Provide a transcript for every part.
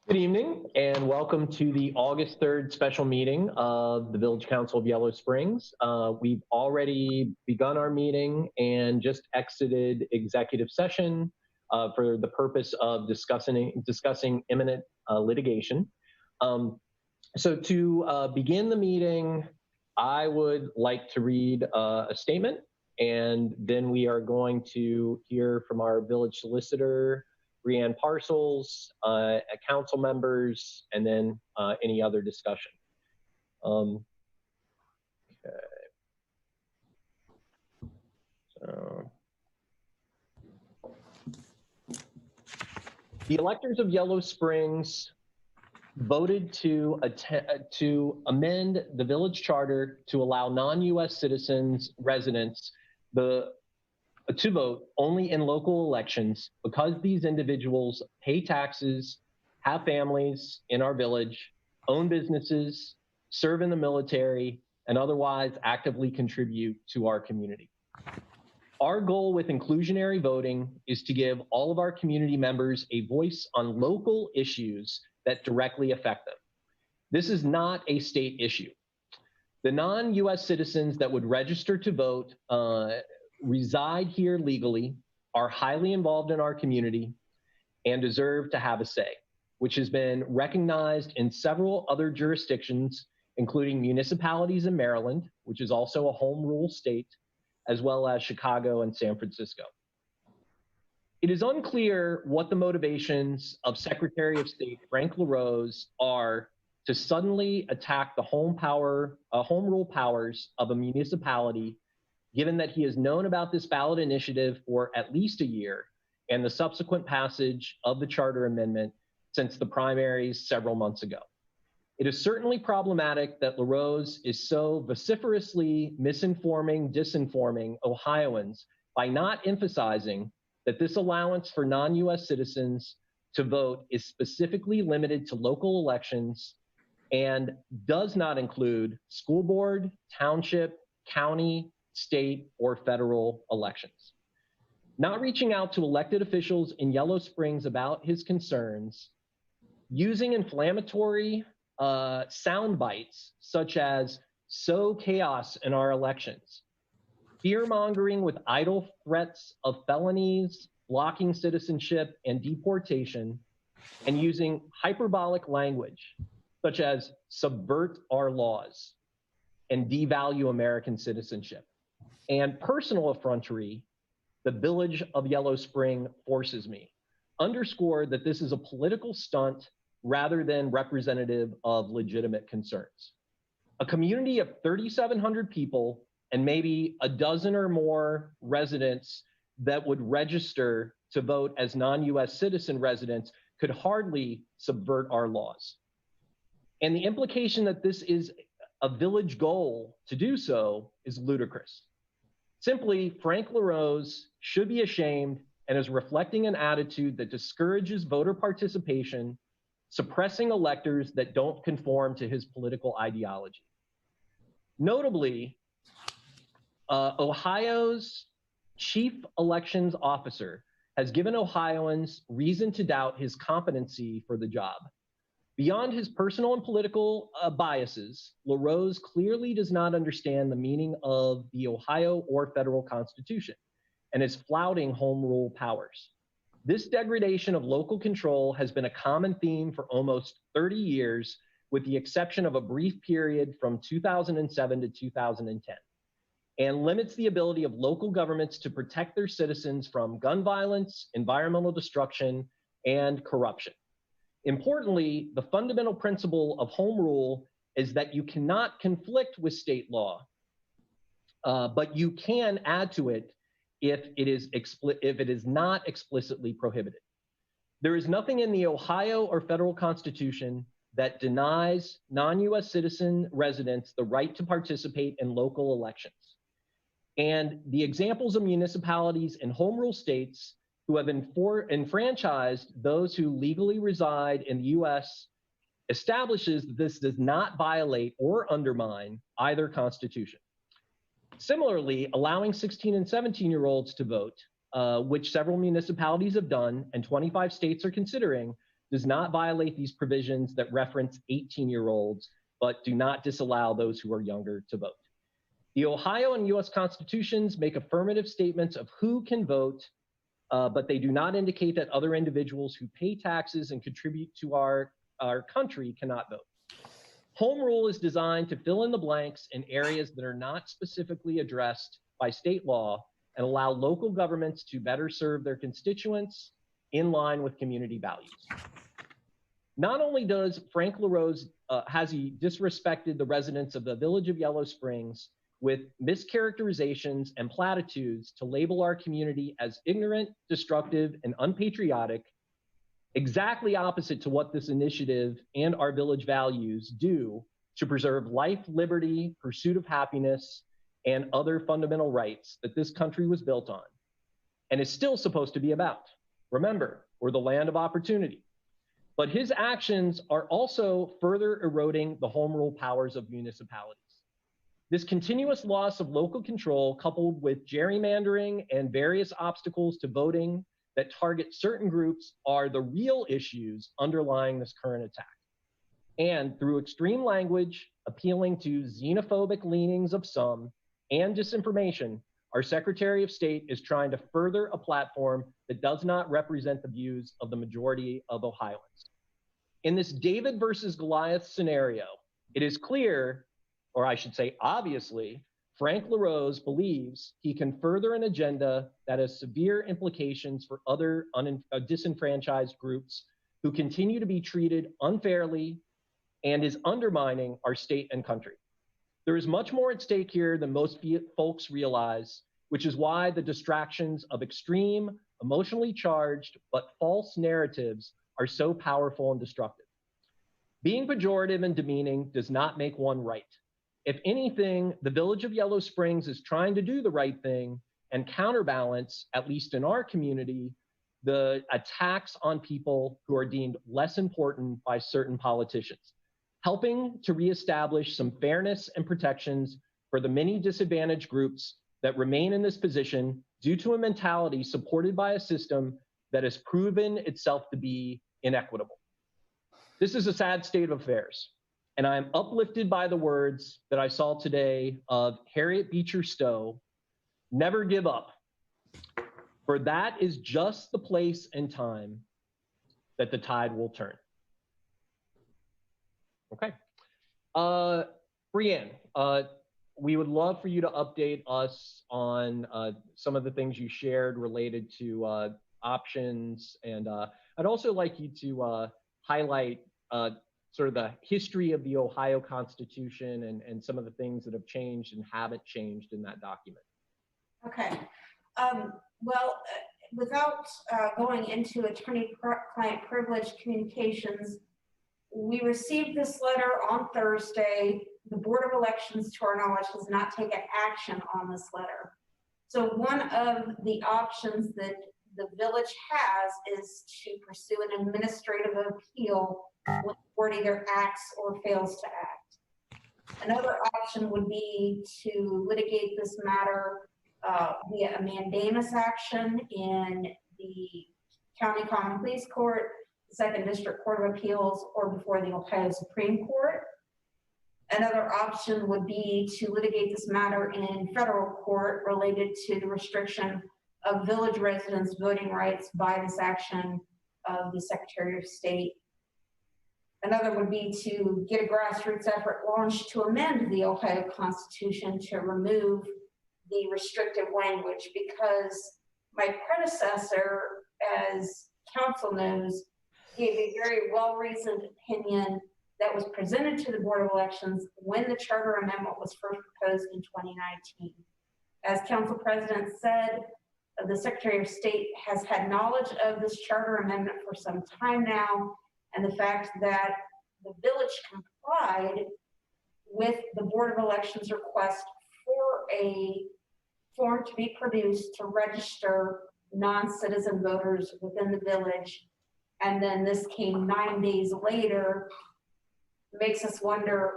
Good evening and welcome to the August 3rd special meeting of the Village Council of Yellow Springs. We've already begun our meeting and just exited executive session for the purpose of discussing imminent litigation. So to begin the meeting, I would like to read a statement, and then we are going to hear from our village solicitor, Brianne Parcels, council members, and then any other discussion. Okay. So, the electors of Yellow Springs voted to amend the village charter to allow non-U.S. citizens residents to vote only in local elections because these individuals pay taxes, have families in our village, own businesses, serve in the military, and otherwise actively contribute to our community. Our goal with inclusionary voting is to give all of our community members a voice on local issues that directly affect them. This is not a state issue. The non-U.S. citizens that would register to vote reside here legally, are highly involved in our community, and deserve to have a say, which has been recognized in several other jurisdictions, including municipalities in Maryland, which is also a home rule state, as well as Chicago and San Francisco. It is unclear what the motivations of Secretary of State Frank LaRose are to suddenly attack the home rule powers of a municipality, given that he has known about this ballot initiative for at least a year and the subsequent passage of the charter amendment since the primaries several months ago. It is certainly problematic that LaRose is so vociferously disinforming Ohioans by not emphasizing that this allowance for non-U.S. citizens to vote is specifically limited to local elections and does not include school board, township, county, state, or federal elections. Not reaching out to elected officials in Yellow Springs about his concerns, using inflammatory sound bites such as "sow chaos in our elections," fear-mongering with idle threats of felonies, blocking citizenship, and deportation, and using hyperbolic language such as "subvert our laws" and "devalue American citizenship," and personal effrontery, "the Village of Yellow Spring forces me," underscore that this is a political stunt rather than representative of legitimate concerns. A community of 3,700 people and maybe a dozen or more residents that would register to vote as non-U.S. citizen residents could hardly subvert our laws. And the implication that this is a village goal to do so is ludicrous. Simply, Frank LaRose should be ashamed and is reflecting an attitude that discourages voter participation, suppressing electors that don't conform to his political ideology. Notably, Ohio's chief elections officer has given Ohioans reason to doubt his competency for the job. Beyond his personal and political biases, LaRose clearly does not understand the meaning of the Ohio or federal Constitution and is flouting home rule powers. This degradation of local control has been a common theme for almost 30 years, with the exception of a brief period from 2007 to 2010, and limits the ability of local governments to protect their citizens from gun violence, environmental destruction, and corruption. Importantly, the fundamental principle of home rule is that you cannot conflict with state law, but you can add to it if it is not explicitly prohibited. There is nothing in the Ohio or federal Constitution that denies non-U.S. citizen residents the right to participate in local elections. And the examples of municipalities in home rule states who have enfranchised those who legally reside in the U.S. establishes that this does not violate or undermine either constitution. Similarly, allowing 16 and 17-year-olds to vote, which several municipalities have done and 25 states are considering, does not violate these provisions that reference 18-year-olds, but do not disallow those who are younger to vote. The Ohio and US constitutions make affirmative statements of who can vote, but they do not indicate that other individuals who pay taxes and contribute to our country cannot vote. Home rule is designed to fill in the blanks in areas that are not specifically addressed by state law and allow local governments to better serve their constituents in line with community values. Not only does Frank LaRose, has he disrespected the residents of the village of Yellow Springs with mischaracterizations and platitudes to label our community as ignorant, destructive, and unpatriotic, exactly opposite to what this initiative and our village values do to preserve life, liberty, pursuit of happiness, and other fundamental rights that this country was built on and is still supposed to be about. Remember, we're the land of opportunity. But his actions are also further eroding the home rule powers of municipalities. This continuous loss of local control, coupled with gerrymandering and various obstacles to voting that target certain groups, are the real issues underlying this current attack. And through extreme language, appealing to xenophobic leanings of some, and disinformation, our Secretary of State is trying to further a platform that does not represent the views of the majority of Ohioans. In this David versus Goliath scenario, it is clear, or I should say obviously, Frank LaRose believes he can further an agenda that has severe implications for other disenfranchised groups who continue to be treated unfairly and is undermining our state and country. There is much more at stake here than most folks realize, which is why the distractions of extreme, emotionally charged, but false narratives are so powerful and destructive. Being pejorative and demeaning does not make one right. If anything, the village of Yellow Springs is trying to do the right thing and counterbalance, at least in our community, the attacks on people who are deemed less important by certain politicians, helping to reestablish some fairness and protections for the many disadvantaged groups that remain in this position due to a mentality supported by a system that has proven itself to be inequitable. This is a sad state of affairs, and I am uplifted by the words that I saw today of Harriet Beecher Stowe: "Never give up, for that is just the place and time that the tide will turn." Okay. Brianne, we would love for you to update us on some of the things you shared related to options, and I'd also like you to highlight sort of the history of the Ohio Constitution and some of the things that have changed and haven't changed in that document. Okay. Well, without going into attorney-client privilege communications, we received this letter on Thursday. The Board of Elections, to our knowledge, has not taken action on this letter. So one of the options that the village has is to pursue an administrative appeal when the board either acts or fails to act. Another option would be to litigate this matter via a mandamus action in the County Common Pleas Court, the 2nd District Court of Appeals, or before the Ohio Supreme Court. Another option would be to litigate this matter in federal court related to the restriction of village residents' voting rights by this action of the Secretary of State. Another would be to get a grassroots effort launched to amend the Ohio Constitution to remove the restrictive language, because my predecessor, as council knows, gave a very well-reasoned opinion that was presented to the Board of Elections when the charter amendment was first proposed in 2019. As council president said, the Secretary of State has had knowledge of this charter amendment for some time now, and the fact that the village complied with the Board of Elections request for a form to be produced to register non-citizen voters within the village, and then this came 9 days later, makes us wonder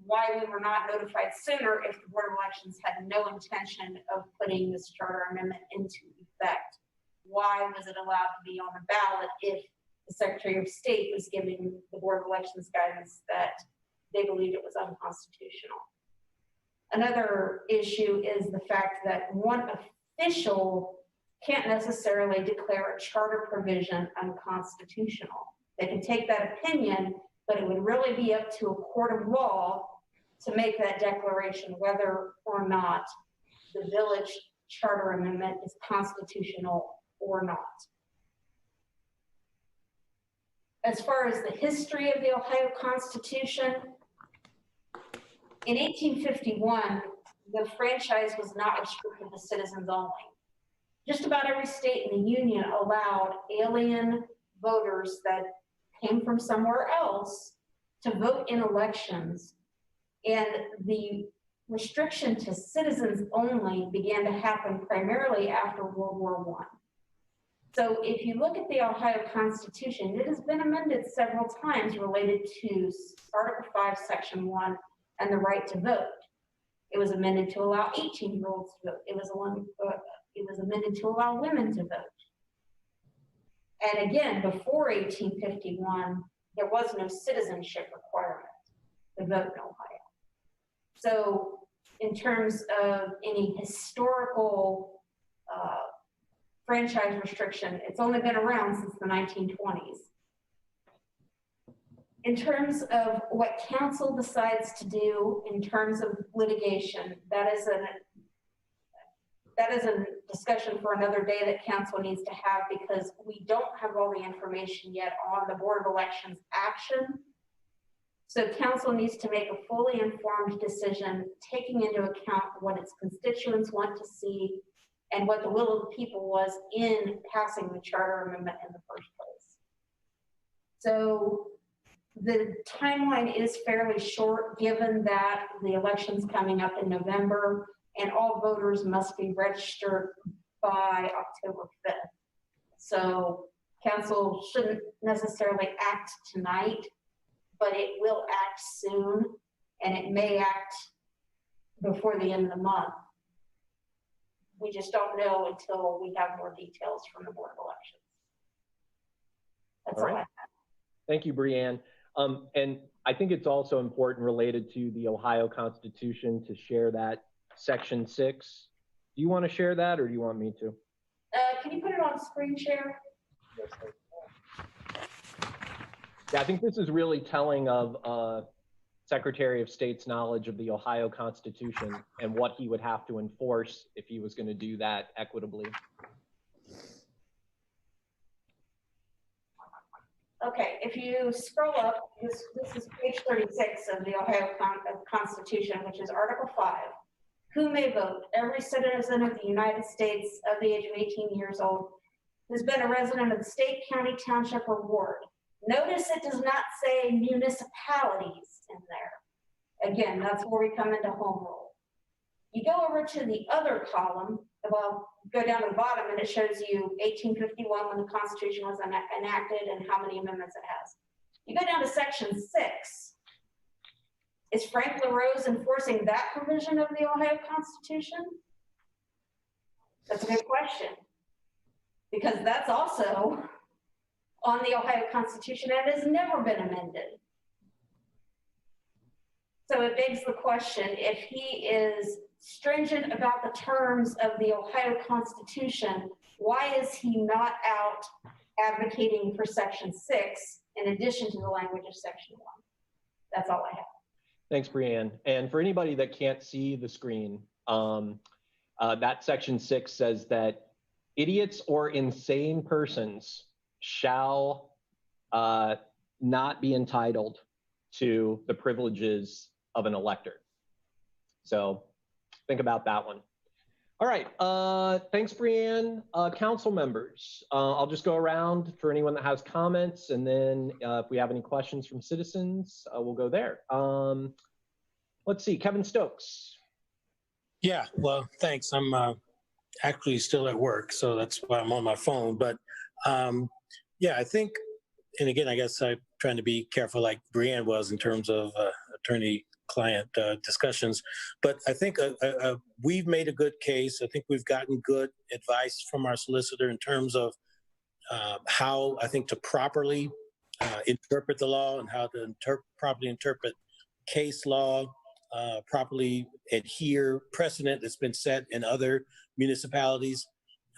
why we were not notified sooner if the Board of Elections had no intention of putting this charter amendment into effect. Why was it allowed to be on the ballot if the Secretary of State was giving the Board of Elections guidance that they believed it was unconstitutional. Another issue is the fact that one official can't necessarily declare a charter provision unconstitutional. They can take that opinion, but it would really be up to a court of law to make that declaration whether or not the village charter amendment is constitutional or not. As far as the history of the Ohio Constitution, in 1851, the franchise was not restricted to citizens only. Just about every state in the Union allowed alien voters that came from somewhere else to vote in elections. And the restriction to citizens only began to happen primarily after World War I. So if you look at the Ohio Constitution, it has been amended several times related to Article 5, Section 1, and the right to vote. It was amended to allow 18-year-olds to vote. It was amended to allow women to vote. And again, before 1851, there was no citizenship requirement to vote in Ohio. So in terms of any historical franchise restriction, it's only been around since the 1920s. In terms of what council decides to do in terms of litigation, that is a discussion for another day that council needs to have, because we don't have all the information yet on the Board of Elections action. So council needs to make a fully informed decision, taking into account what its constituents want to see and what the will of the people was in passing the charter amendment in the first place. So the timeline is fairly short, given that the election's coming up in November and all voters must be registered by October 5th. So council shouldn't necessarily act tonight, but it will act soon, and it may act before the end of the month. We just don't know until we have more details from the Board of Elections. That's all I have. Thank you, Breanne. And I think it's also important, related to the Ohio Constitution, to share that Section 6. Do you want to share that, or do you want me to? Can you put it on screen share? Yeah, I think this is really telling of Secretary of State's knowledge of the Ohio Constitution and what he would have to enforce if he was going to do that equitably. Okay, if you scroll up, this is page 36 of the Ohio Constitution, which is Article 5. Who may vote? Every citizen of the United States of the age of 18 years old who's been a resident of the state, county, township, or ward. Notice it does not say municipalities in there. Again, that's where we come into home rule. You go over to the other column, well, go down to the bottom, and it shows you 1851 when the Constitution was enacted and how many amendments it has. You go down to Section 6. Is Frank LaRose enforcing that provision of the Ohio Constitution? That's a good question, because that's also on the Ohio Constitution and has never been amended. So it begs the question, if he is stringent about the terms of the Ohio Constitution, why is he not out advocating for Section 6 in addition to the language of Section 1? That's all I have. Thanks, Breanne. And for anybody that can't see the screen, that Section 6 says that idiots or insane persons shall not be entitled to the privileges of an elector. So think about that one. All right, thanks, Breanne. Council members, I'll just go around for anyone that has comments, and then if we have any questions from citizens, we'll go there. Let's see, Kevin Stokes. Yeah, well, thanks. I'm actually still at work, so that's why I'm on my phone. But yeah, I think, and again, I guess I'm trying to be careful like Breanne was in terms of attorney-client discussions. But I think we've made a good case. I think we've gotten good advice from our solicitor in terms of how I think to properly interpret the law and how to properly interpret case law, properly adhere precedent that's been set in other municipalities.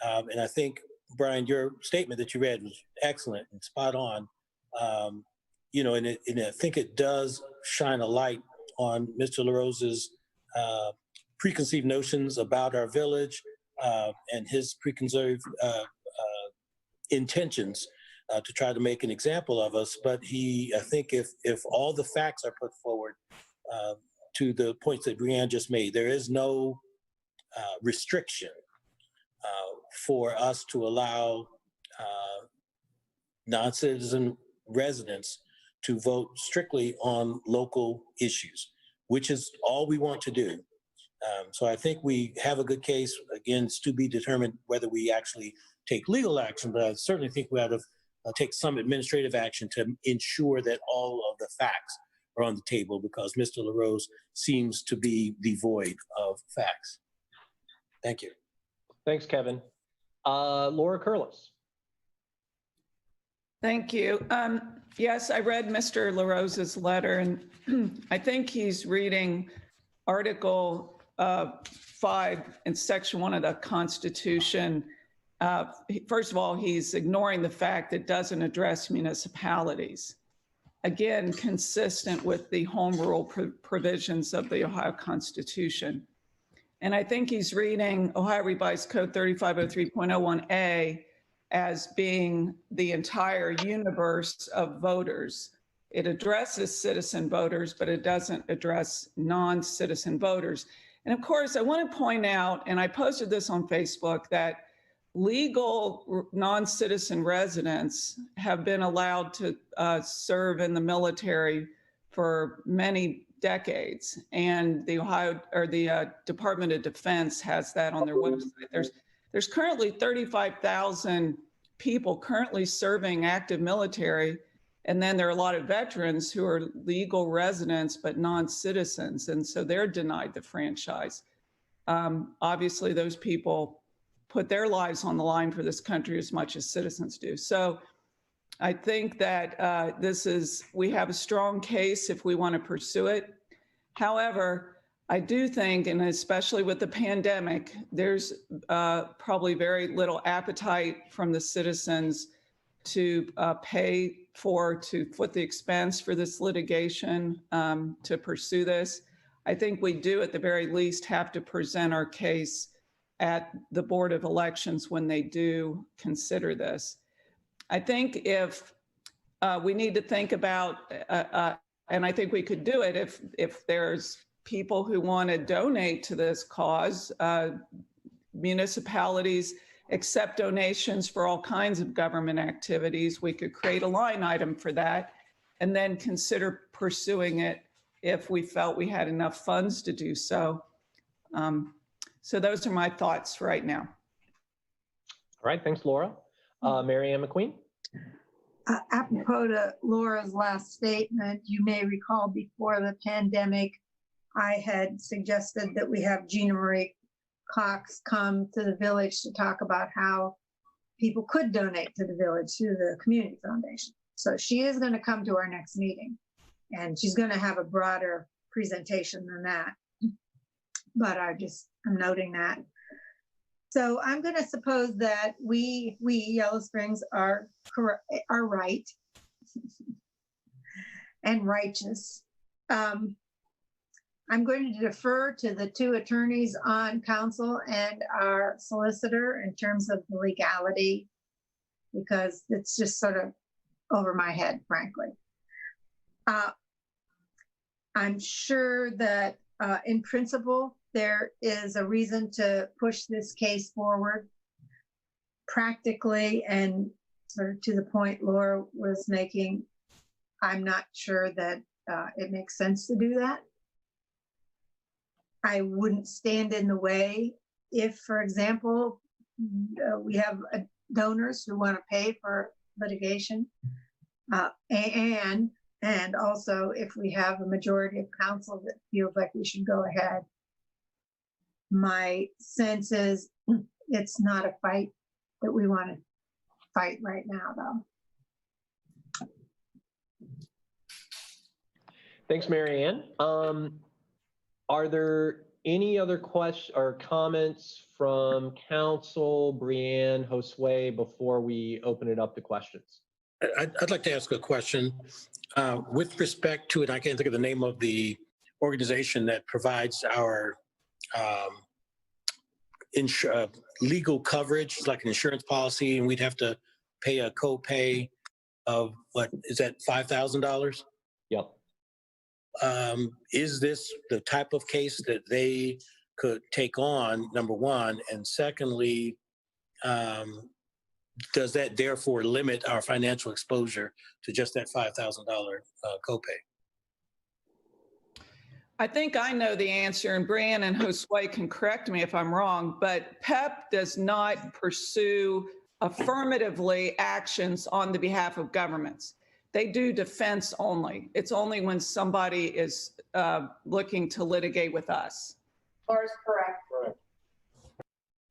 And I think, Brian, your statement that you read was excellent and spot on. And I think it does shine a light on Mr. LaRosa's preconceived notions about our village and his preconceived intentions to try to make an example of us. But I think if all the facts are put forward to the points that Brianne just made, there is no restriction for us to allow non-citizen residents to vote strictly on local issues, which is all we want to do. So I think we have a good case. Again, it's to be determined whether we actually take legal action, but I certainly think we ought to take some administrative action to ensure that all of the facts are on the table, because Mr. LaRose seems to be devoid of facts. Thank you. Thanks, Kevin. Laura Curlis. Thank you. Yes, I read Mr. LaRosa's letter, and I think he's reading Article 5 in Section 1 of the Constitution. First of all, he's ignoring the fact it doesn't address municipalities. Again, consistent with the home rule provisions of the Ohio Constitution. And I think he's reading Ohio Revised Code 3503.01A as being the entire universe of voters. It addresses citizen voters, but it doesn't address non-citizen voters. And of course, I want to point out, and I posted this on Facebook, that legal non-citizen residents have been allowed to serve in the military for many decades, and the Department of Defense has that on their website. There's currently 35,000 people currently serving active military, and then there are a lot of veterans who are legal residents but non-citizens, and so they're denied the franchise. Obviously, those people put their lives on the line for this country as much as citizens do. So I think that we have a strong case if we want to pursue it. However, I do think, and especially with the pandemic, there's probably very little appetite from the citizens to foot the expense for this litigation, to pursue this. I think we do at the very least have to present our case at the Board of Elections when they do consider this. I think if we need to think about, and I think we could do it if there's people who want to donate to this cause. Municipalities accept donations for all kinds of government activities. We could create a line item for that and then consider pursuing it if we felt we had enough funds to do so. So those are my thoughts right now. All right, thanks, Laura. Mary Ann McQueen. Apropos to Laura's last statement, you may recall before the pandemic, I had suggested that we have Gina Marie Cox come to the village to talk about how people could donate to the village through the community foundation. So she is going to come to our next meeting, and she's going to have a broader presentation than that. But I'm noting that. So I'm going to suppose that we Yellow Springs are right and righteous. I'm going to defer to the two attorneys on council and our solicitor in terms of the legality, because it's just sort of over my head, frankly. I'm sure that in principle, there is a reason to push this case forward. Practically, and sort of to the point Laura was making, I'm not sure that it makes sense to do that. I wouldn't stand in the way if, for example, we have donors who want to pay for litigation, and also if we have a majority of council that feels like we should go ahead. My sense is it's not a fight that we want to fight right now, though. Thanks, Mary Ann. Are there any other questions or comments from council, Brianne, Josue, before we open it up to questions? I'd like to ask a question with respect to, and I can't think of the name of the organization that provides our legal coverage, like an insurance policy, and we'd have to pay a copay of what is that, $5,000? Yep. Is this the type of case that they could take on, number one? And secondly, does that therefore limit our financial exposure to just that $5,000 copay? I think I know the answer, and Brian and Josue can correct me if I'm wrong, but PEP does not pursue affirmatively actions on the behalf of governments. They do defense only. It's only when somebody is looking to litigate with us. Laura's correct.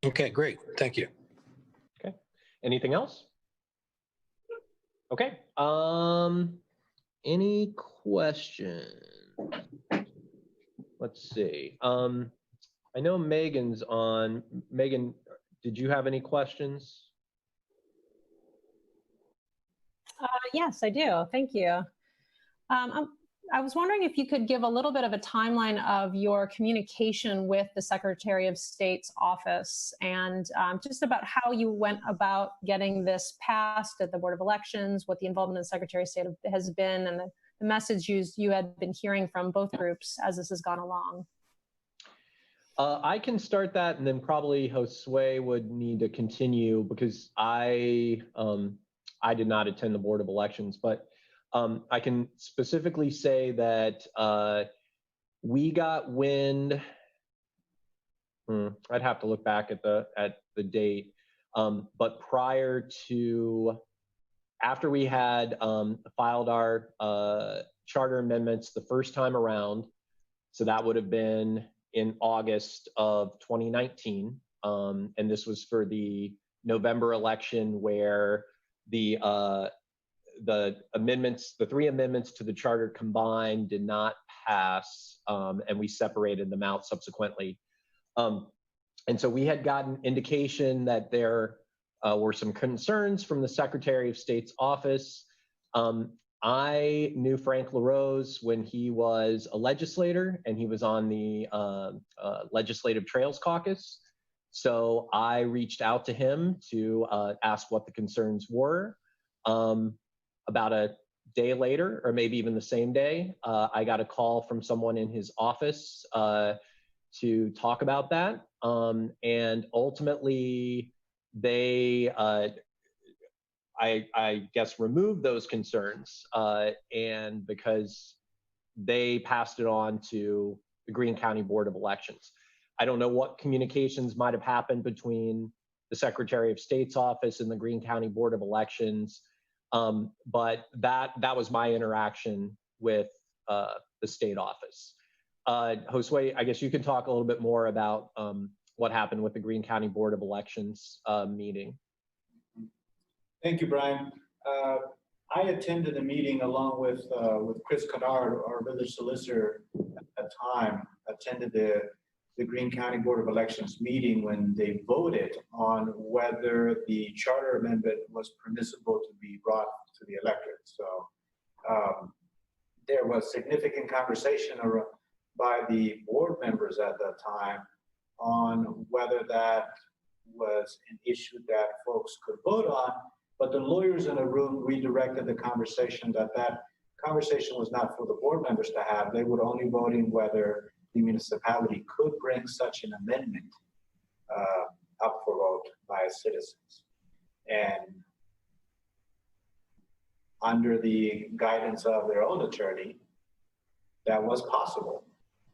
Okay, great. Thank you. Okay. Anything else? Okay. Any questions? Let's see. I know Megan's on. Megan, did you have any questions? Yes, I do. Thank you. I was wondering if you could give a little bit of a timeline of your communication with the Secretary of State's office and just about how you went about getting this passed at the Board of Elections, what the involvement of the Secretary of State has been, and the message you had been hearing from both groups as this has gone along. I can start that, and then probably Josue would need to continue because I did not attend the Board of Elections, but I can specifically say that we got wind. I'd have to look back at the date, but prior to, after we had filed our charter amendments the first time around, so that would have been in August of 2019, and this was for the November election where the amendments, the three amendments to the charter combined did not pass, and we separated them out subsequently. And so we had gotten indication that there were some concerns from the Secretary of State's office. I knew Frank LaRose when he was a legislator and he was on the Legislative Trails Caucus. So I reached out to him to ask what the concerns were. About a day later, or maybe even the same day, I got a call from someone in his office to talk about that. And ultimately, they, I guess, removed those concerns, and because they passed it on to the Greene County Board of Elections. I don't know what communications might have happened between the Secretary of State's office and the Greene County Board of Elections, but that was my interaction with the state office. Josue, I guess you can talk a little bit more about what happened with the Greene County Board of Elections meeting. Thank you, Brian. I attended a meeting along with Chris Kennard, our village solicitor at that time, attended the Greene County Board of Elections meeting when they voted on whether the charter amendment was permissible to be brought to the electorate. So there was significant conversation by the board members at that time on whether that was an issue that folks could vote on, but the lawyers in the room redirected the conversation that conversation was not for the board members to have. They would only vote in whether the municipality could bring such an amendment up for vote by citizens. And under the guidance of their own attorney, that was possible,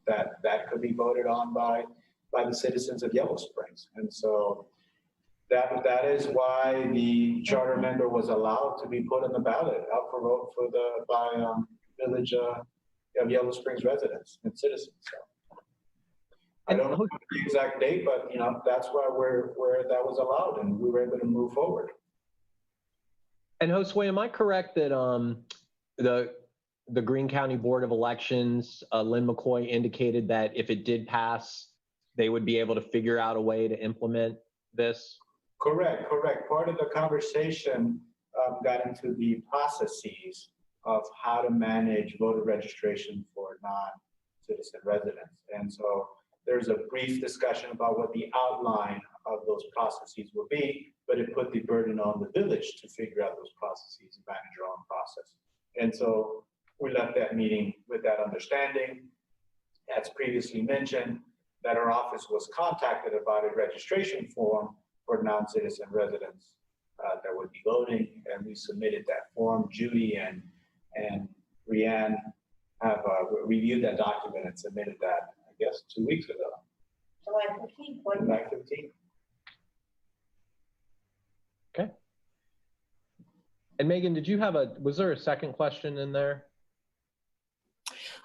that could be voted on by the citizens of Yellow Springs. And so that is why the charter amendment was allowed to be put on the ballot up for vote by village of Yellow Springs residents and citizens. So I don't know the exact date, but that's where that was allowed, and we were able to move forward. And Josue, am I correct that the Greene County Board of Elections, Lynn McCoy indicated that if it did pass, they would be able to figure out a way to implement this? Correct. Part of the conversation got into the processes of how to manage voter registration for non-citizen residents. And so there's a brief discussion about what the outline of those processes will be, but it put the burden on the village to figure out those processes and manage your own process. And so we left that meeting with that understanding. As previously mentioned, that our office was contacted about a registration form for non-citizen residents that would be voting, and we submitted that form. Judy and Brianne have reviewed that document and submitted that, I guess, 2 weeks ago. July 15th, wasn't July it? 15th. Okay. And Megan, was there a second question in there?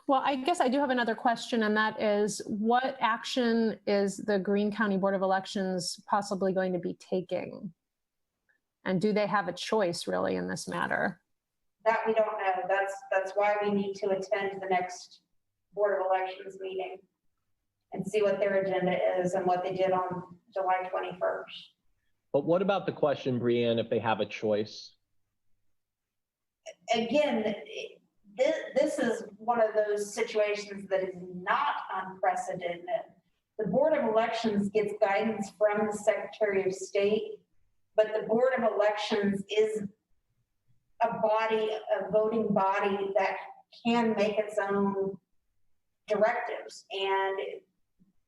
Well, I guess I do have another question, and that is, what action is the Greene County Board of Elections possibly going to be taking? And do they have a choice really in this matter? That we don't know. That's why we need to attend the next Board of Elections meeting and see what their agenda is and what they did on July 21st. But what about the question, Brianne, if they have a choice? Again, this is one of those situations that is not unprecedented. The Board of Elections gets guidance from the Secretary of State, but the Board of Elections is a voting body that can make its own directives. And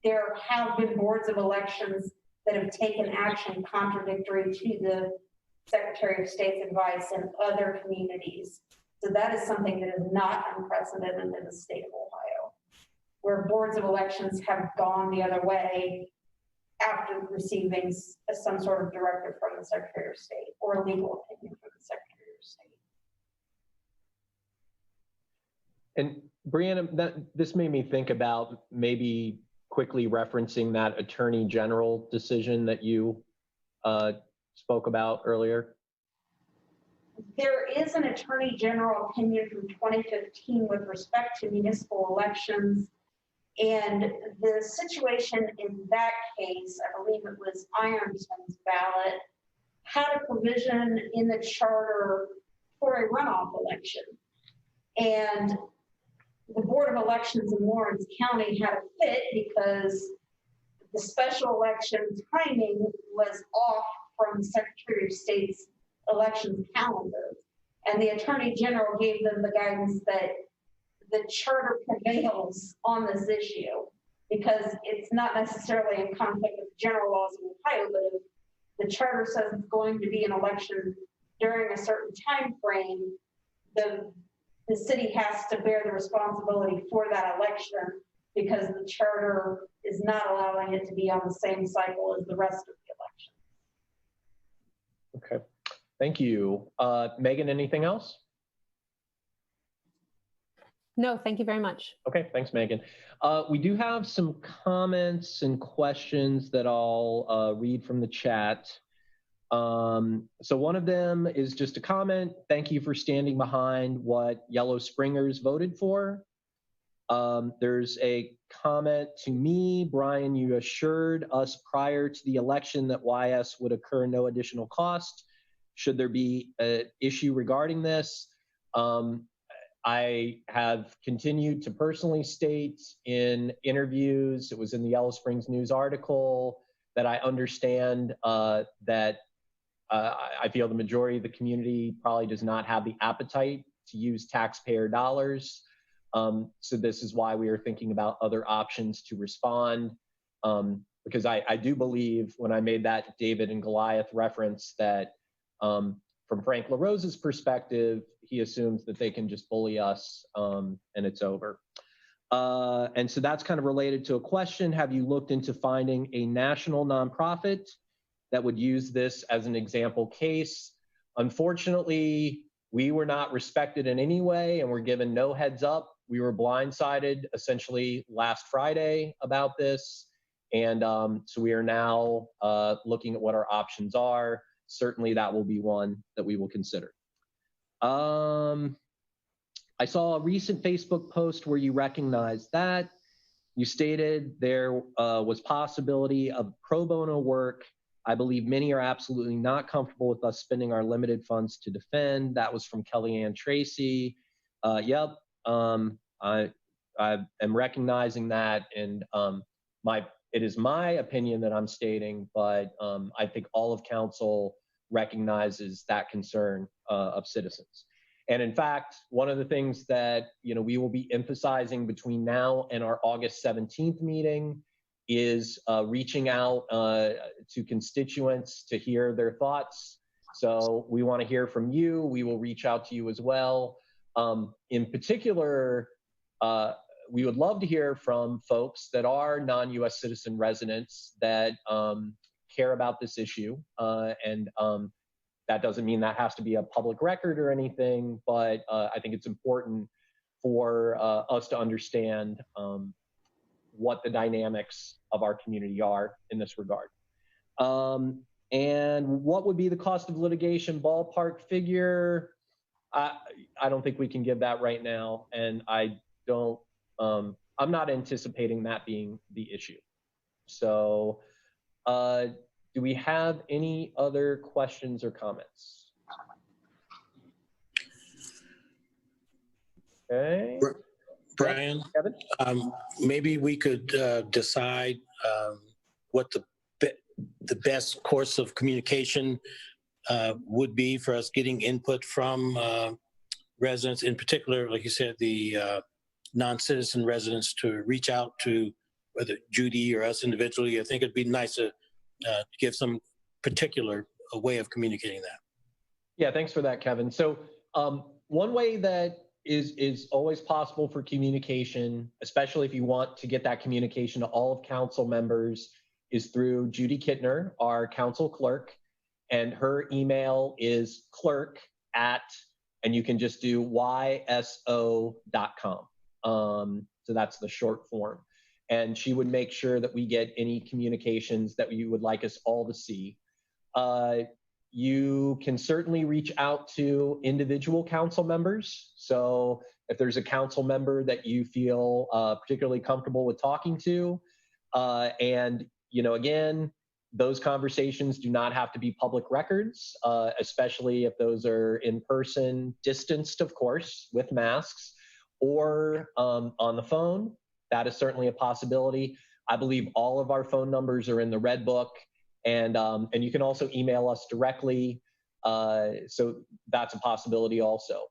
there have been boards of elections that have taken action contradictory to the Secretary of State's advice in other communities. So that is something that is not unprecedented in the state of Ohio, where boards of elections have gone the other way after receiving some sort of directive from the Secretary of State or a legal opinion from the Secretary of State. And Brianna, this made me think about maybe quickly referencing that Attorney General decision that you spoke about earlier. There is an Attorney General opinion from 2015 with respect to municipal elections. And the situation in that case, I believe it was Ironton's ballot, had a provision in the charter for a runoff election. And the Board of Elections in Lawrence County had a fit because the special election timing was off from the Secretary of State's elections calendar. And the Attorney General gave them the guidance that the charter prevails on this issue because it's not necessarily in conflict with general laws of Ohio, but if the charter says it's going to be an election during a certain time frame, the city has to bear the responsibility for that election because the charter is not allowing it to be on the same cycle as the rest of the election. Okay, thank you. Megan, anything else? No, thank you very much. Okay, thanks, Megan. We do have some comments and questions that I'll read from the chat. So one of them is just a comment. Thank you for standing behind what Yellow Springers voted for. There's a comment to me, Brian, you assured us prior to the election that YS would occur no additional cost. Should there be an issue regarding this? I have continued to personally state in interviews, it was in the Yellow Springs News article, that I understand that I feel the majority of the community probably does not have the appetite to use taxpayer dollars. So this is why we are thinking about other options to respond. Because I do believe when I made that David and Goliath reference that from Frank LaRosa's perspective, he assumes that they can just bully us and it's over. And so that's kind of related to a question. Have you looked into finding a national nonprofit that would use this as an example case? Unfortunately, we were not respected in any way and were given no heads up. We were blindsided essentially last Friday about this. And so we are now looking at what our options are. Certainly that will be one that we will consider. I saw a recent Facebook post where you recognized that. You stated there was possibility of pro bono work. I believe many are absolutely not comfortable with us spending our limited funds to defend. That was from Kellyanne Tracy. Yep, I am recognizing that, and it is my opinion that I'm stating, but I think all of council recognizes that concern of citizens. And in fact, one of the things that we will be emphasizing between now and our August 17th meeting is reaching out to constituents to hear their thoughts. So we want to hear from you. We will reach out to you as well. In particular, we would love to hear from folks that are non-US citizen residents that care about this issue. And that doesn't mean that has to be a public record or anything, but I think it's important for us to understand what the dynamics of our community are in this regard. And what would be the cost of litigation ballpark figure? I don't think we can give that right now, and I'm not anticipating that being the issue. So do we have any other questions or comments? Okay. Brian, Kevin? maybe we could decide what the best course of communication would be for us getting input from residents, in particular, like you said, the non-citizen residents, to reach out to whether Judy or us individually. I think it'd be nice to give some particular way of communicating that. Yeah, thanks for that, Kevin. So one way that is always possible for communication, especially if you want to get that communication to all of council members, is through Judy Kittner, our council clerk, and her email is clerk@, and you can just do yso.com. So that's the short form. And she would make sure that we get any communications that you would like us all to see. You can certainly reach out to individual council members. So if there's a council member that you feel particularly comfortable with talking to, and again, those conversations do not have to be public records, especially if those are in person, distanced, of course, with masks, or on the phone. That is certainly a possibility. I believe all of our phone numbers are in the Red Book, and you can also email us directly. So that's a possibility also.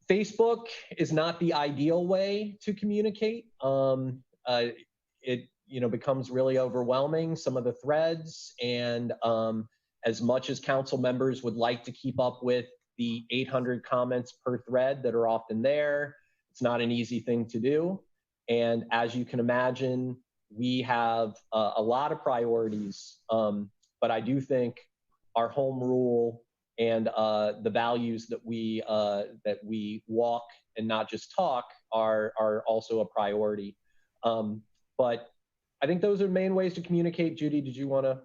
Facebook is not the ideal way to communicate. It becomes really overwhelming, some of the threads, and as much as council members would like to keep up with the 800 comments per thread that are often there, it's not an easy thing to do. And as you can imagine, we have a lot of priorities, but I do think our home rule and the values that we walk and not just talk are also a priority. But I think those are main ways to communicate. Judy, did you want to?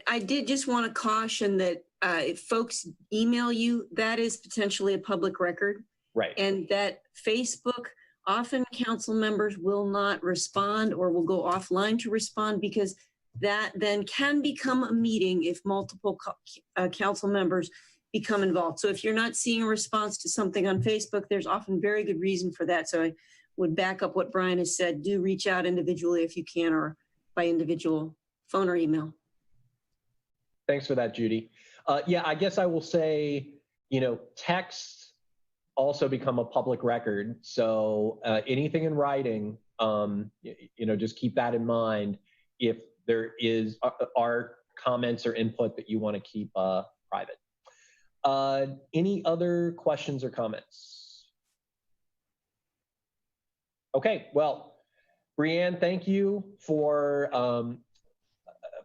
I did just want to caution that if folks email you, that is potentially a public record. Right. And that Facebook, often council members will not respond or will go offline to respond, because that then can become a meeting if multiple council members become involved. So if you're not seeing a response to something on Facebook, there's often very good reason for that. So I would back up what Brian has said. Do reach out individually if you can, or by individual phone or email. Thanks for that, Judy. Yeah, I guess I will say, texts also become a public record. So anything in writing, just keep that in mind if there are comments or input that you want to keep private. Any other questions or comments? Okay, well, Brianne, thank you for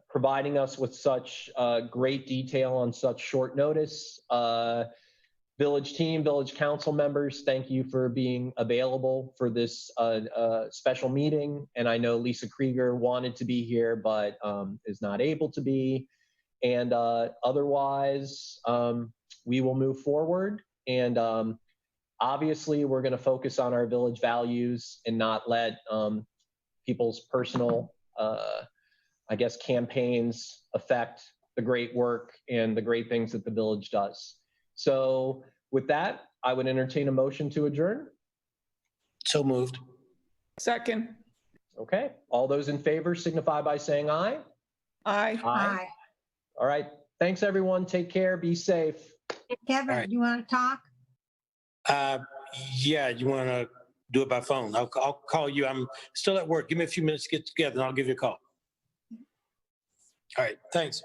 providing us with such great detail on such short notice. Village team, village council members, thank you for being available for this special meeting. And I know Lisa Krieger wanted to be here, but is not able to be. And otherwise, we will move forward. And obviously, we're going to focus on our village values and not let people's personal, I guess, campaigns affect the great work and the great things that the village does. So with that, I would entertain a motion to adjourn. So moved. Second. Okay. All those in favor signify by saying aye. Aye. Aye. All right. Thanks, everyone. Take care. Be safe. Kevin, All right. do you want to talk? Yeah, you want to do it by phone? I'll call you. I'm still at work. Give me a few minutes to get together and I'll give you a call. All right. Thanks.